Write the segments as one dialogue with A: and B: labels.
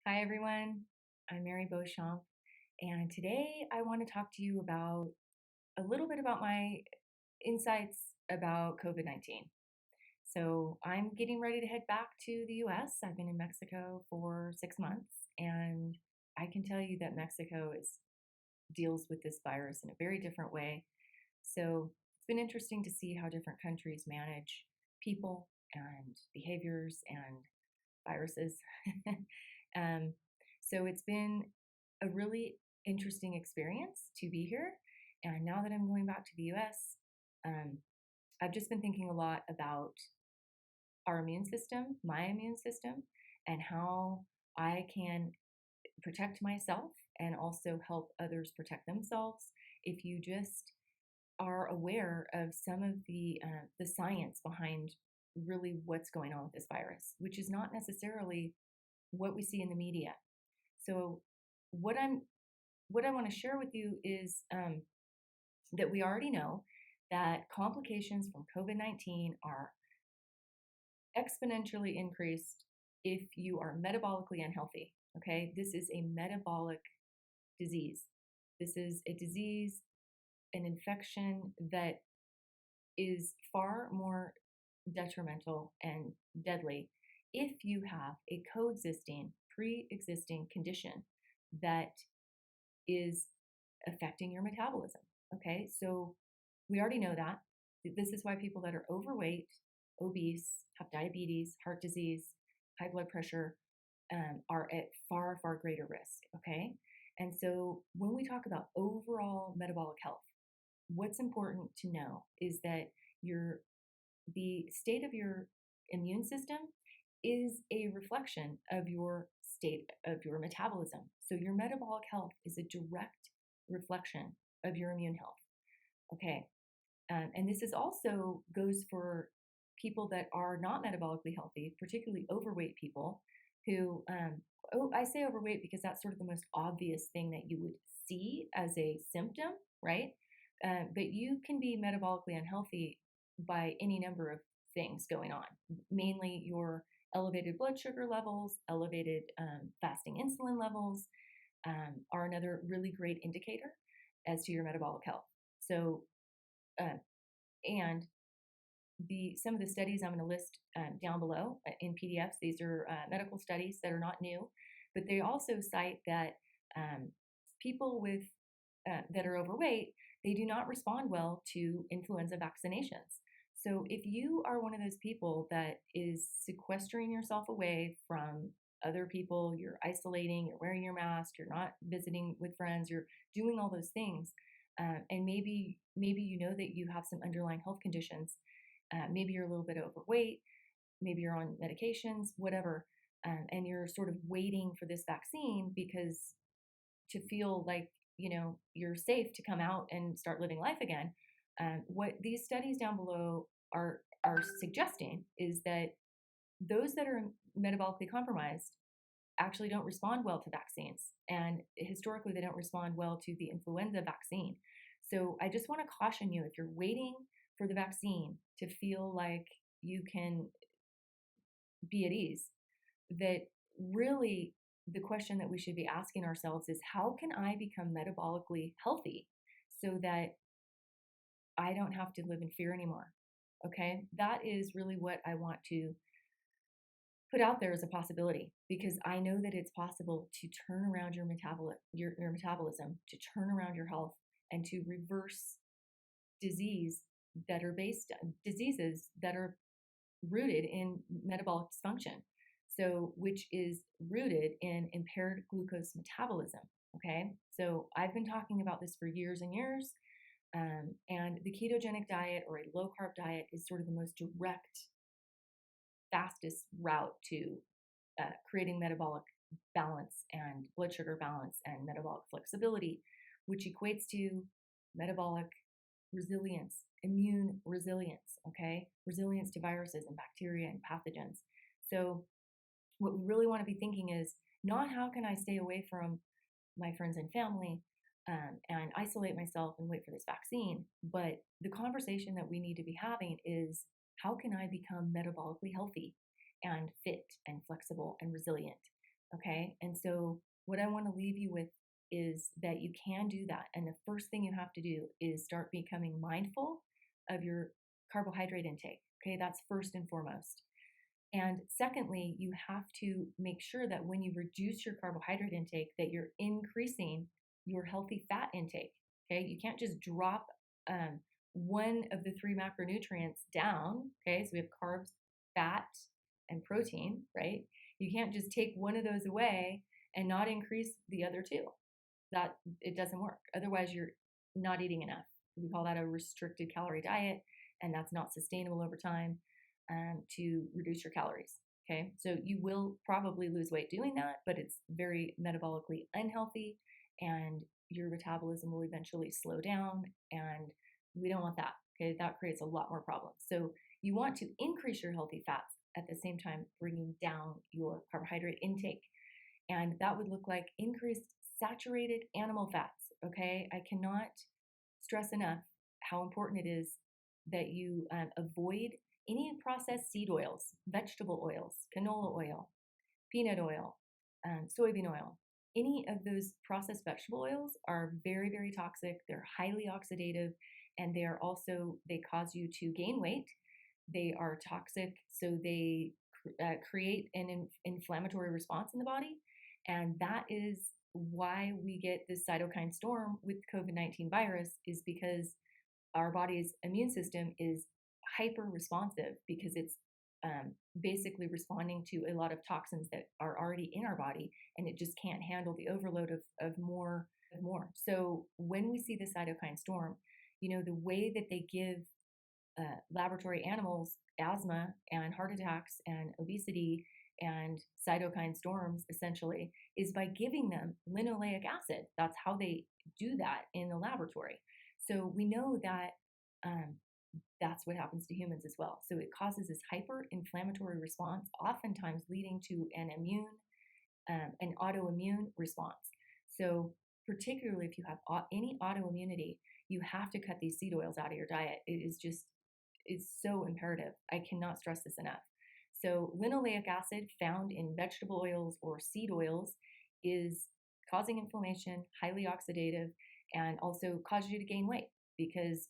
A: Hi, everyone. I'm Mary Beauchamp, and today I want to talk to you about a little bit about my insights about COVID 19. So, I'm getting ready to head back to the US. I've been in Mexico for 6 months, and I can tell you that deals with this virus in a very different way. So, it's been interesting to see how different countries manage people and behaviors and viruses. um, so it's been a really interesting experience to be here. And now that I'm going back to the US, um, I've just been thinking a lot about our immune system, my immune system, and how I can protect myself and also help others protect themselves if you just are aware of some of the science behind really what's going on with this virus, which is not necessarily what we see in the media. So what I'm what I want to share with you is that we already know that complications from COVID-19 are exponentially increased if you are metabolically unhealthy. Okay, this is a metabolic disease. This is a disease, an infection that is far more detrimental and deadly if you have a coexisting, pre existing condition that is affecting your metabolism. Okay, so we already know that. This is why people that are overweight, obese, have diabetes, heart disease, high blood pressure are at far, far greater risk. Okay, and so when we talk about overall metabolic health, what's important to know is that your the state of your immune system is a reflection of your state of your metabolism. So your metabolic health is a direct reflection of your immune health. Okay. And this is also goes for people that are not metabolically healthy, particularly overweight people who, I say overweight because that's sort of the most obvious thing that you would see as a symptom, right? But you can be metabolically unhealthy by any number of things going on, mainly your elevated blood sugar levels, elevated fasting insulin levels are another really great indicator as to your metabolic health. So, uh, and some of the studies I'm going to list down below in PDFs. These are medical studies that are not new, but they also cite that people with that are overweight, they do not respond well to influenza vaccinations. So if you are one of those people that is sequestering yourself away from other people, you're isolating, you're wearing your mask, you're not visiting with friends, you're doing all those things, and maybe you know that you have some underlying health conditions, maybe you're a little bit overweight, maybe you're on medications, whatever, and you're sort of waiting for this vaccine because to feel like you're safe to come out and start living life again. What these studies down below are suggesting is that those that are metabolically compromised actually don't respond well to vaccines, and historically they don't respond well to the influenza vaccine. So I just want to caution you, if you're waiting for the vaccine to feel like you can be at ease, that really the question that we should be asking ourselves is, how can I become metabolically healthy so that I don't have to live in fear anymore? Okay, that is really what I want to put out there as a possibility, because I know that it's possible to turn around your metabolism, to turn around your health, and to reverse diseases that are rooted in metabolic dysfunction. So, which is rooted in impaired glucose metabolism. Okay, so I've been talking about this for years and years. And the ketogenic diet or a low carb diet is sort of the most direct, fastest route to creating metabolic balance and blood sugar balance and metabolic flexibility, which equates to metabolic resilience, immune resilience, okay? Resilience to viruses and bacteria and pathogens. So, what we really want to be thinking is not how can I stay away from my friends and family and isolate myself and wait for this vaccine, but the conversation that we need to be having is, how can I become metabolically healthy and fit and flexible and resilient? Okay. And so, what I want to leave you with is that you can do that. And the first thing you have to do is start becoming mindful of your carbohydrate intake. Okay. That's first and foremost. And secondly, you have to make sure that when you reduce your carbohydrate intake, that you're increasing your healthy fat intake. Okay. You can't just drop um, one of the three macronutrients down. Okay. So we have carbs, fat, and protein, right? You can't just take one of those away and not increase the other two. That it doesn't work. Otherwise, you're not eating enough. We call that a restricted calorie diet, and that's not sustainable over time to reduce your calories. Okay, so you will probably lose weight doing that, but it's very metabolically unhealthy, and your metabolism will eventually slow down, and we don't want that. Okay, that creates a lot more problems. So you want to increase your healthy fats at the same time bringing down your carbohydrate intake. And that would look like increased saturated animal fats. Okay, I cannot stress enough how important it is that you avoid any processed seed oils, vegetable oils, canola oil, peanut oil, soybean oil. Any of those processed vegetable oils are very, very toxic. They're highly oxidative, and they cause you to gain weight. They are toxic, so they create an inflammatory response in the body, and that is why we get this cytokine storm with COVID-19 virus, is because our body's immune system is hyper responsive because it's basically responding to a lot of toxins that are already in our body, and it just can't handle the overload of more. So when we see the cytokine storm, the way that they give laboratory animals asthma and heart attacks and obesity and cytokine storms essentially is by giving them linoleic acid. That's how they do that in the laboratory. So we know that um, that's what happens to humans as well. So it causes this hyper-inflammatory response, oftentimes leading to an autoimmune response. So particularly if you have any autoimmunity, you have to cut these seed oils out of your diet. It's so imperative. I cannot stress this enough. So linoleic acid found in vegetable oils or seed oils is causing inflammation, highly oxidative, and also causes you to gain weight because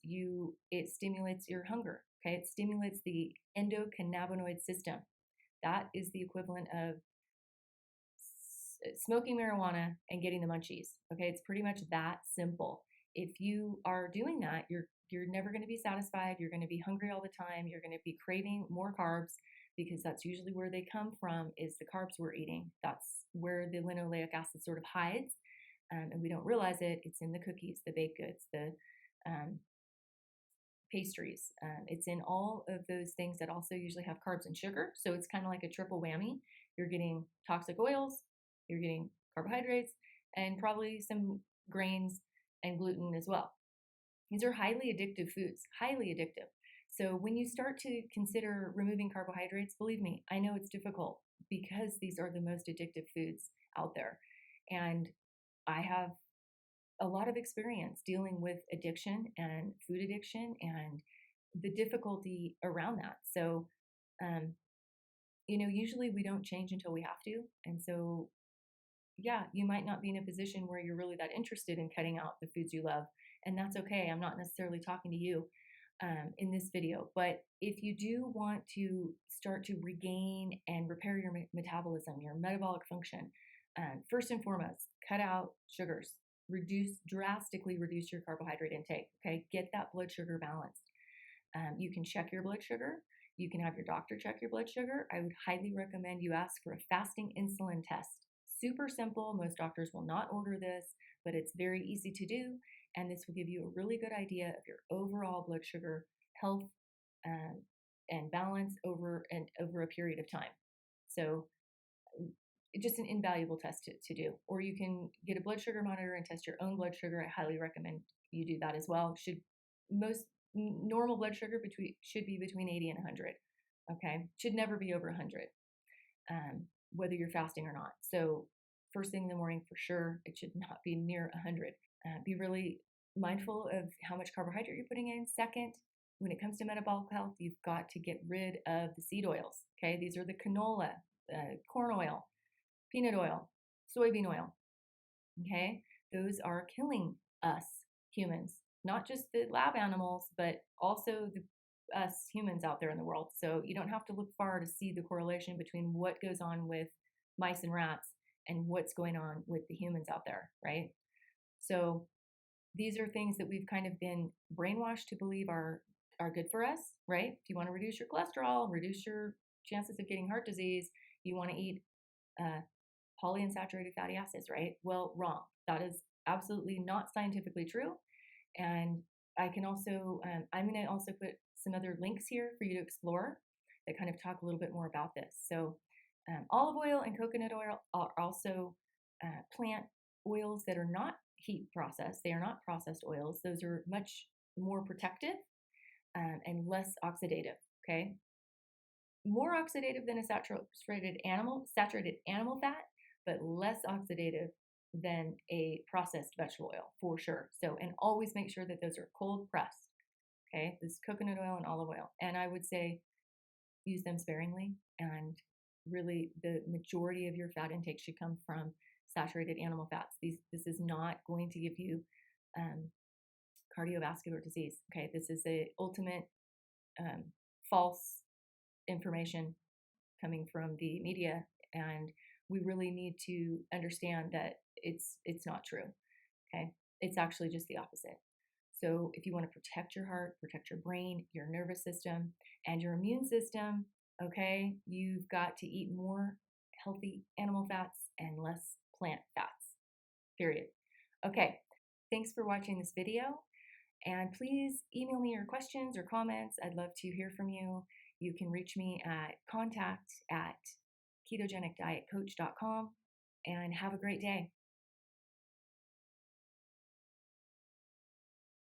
A: it stimulates your hunger. Okay, it stimulates the endocannabinoid system. That is the equivalent of smoking marijuana and getting the munchies. Okay, it's pretty much that simple. If you are doing that, you're never going to be satisfied. You're going to be hungry all the time. You're going to be craving more carbs because that's usually where they come from, is the carbs we're eating. That's where the linoleic acid sort of hides, and we don't realize it. It's in the cookies, the baked goods, the pastries. It's in all of those things that also usually have carbs and sugar. So it's kind of like a triple whammy. You're getting toxic oils, you're getting carbohydrates, and probably some grains and gluten as well. These are highly addictive foods, highly addictive. So when you start to consider removing carbohydrates, believe me, I know it's difficult because these are the most addictive foods out there. And I have a lot of experience dealing with addiction and food addiction and the difficulty around that. So, um, usually we don't change until we have to. And so, yeah, you might not be in a position where you're really that interested in cutting out the foods you love. And that's okay. I'm not necessarily talking to you in this video. But if you do want to start to regain and repair your metabolism, your metabolic function, first and foremost, cut out sugars, drastically reduce your carbohydrate intake. Okay, get that blood sugar balanced. You can check your blood sugar. You can have your doctor check your blood sugar. I would highly recommend you ask for a fasting insulin test. Super simple. Most doctors will not order this, but it's very easy to do. And this will give you a really good idea of your overall blood sugar health and balance over a period of time. So just an invaluable test to do. Or you can get a blood sugar monitor and test your own blood sugar. I highly recommend you do that as well. Most normal blood sugar should be between 80 and 100. Okay, should never be over 100, whether you're fasting or not. So first thing in the morning for sure, it should not be near 100. Be really mindful of how much carbohydrate you're putting in. Second, when it comes to metabolic health, you've got to get rid of the seed oils. Okay, these are the canola, corn oil, peanut oil, soybean oil. Okay, those are killing us humans, not just the lab animals, but also us humans out there in the world. So you don't have to look far to see the correlation between what goes on with mice and rats and what's going on with the humans out there, right? So these are things that we've kind of been brainwashed to believe are good for us, right? If you want to reduce your cholesterol, reduce your chances of getting heart disease, you want to eat uh, polyunsaturated fatty acids, right? Well, wrong. That is absolutely not scientifically true. And I'm going to also put some other links here for you to explore that kind of talk a little bit more about this. So, olive oil and coconut oil are also plant oils that are not heat processed. They are not processed oils. Those are much more protective and less oxidative. Okay, more oxidative than a saturated animal fat, but less oxidative than a processed vegetable oil for sure. So, and always make sure that those are cold pressed. Okay, this coconut oil and olive oil, and I would say use them sparingly. And really, the majority of your fat intake should come from saturated animal fats. This is not going to give you um, cardiovascular disease. Okay, this is a ultimate um, false information coming from the media, and we really need to understand that it's not true. Okay, it's actually just the opposite. So if you want to protect your heart, protect your brain, your nervous system, and your immune system, okay, you've got to eat more healthy animal fats and less plant fats. Period. Okay, thanks for watching this video. And please email me your questions or comments. I'd love to hear from you. You can reach me at contact@ketogenicdietcoach.com, and have a great day.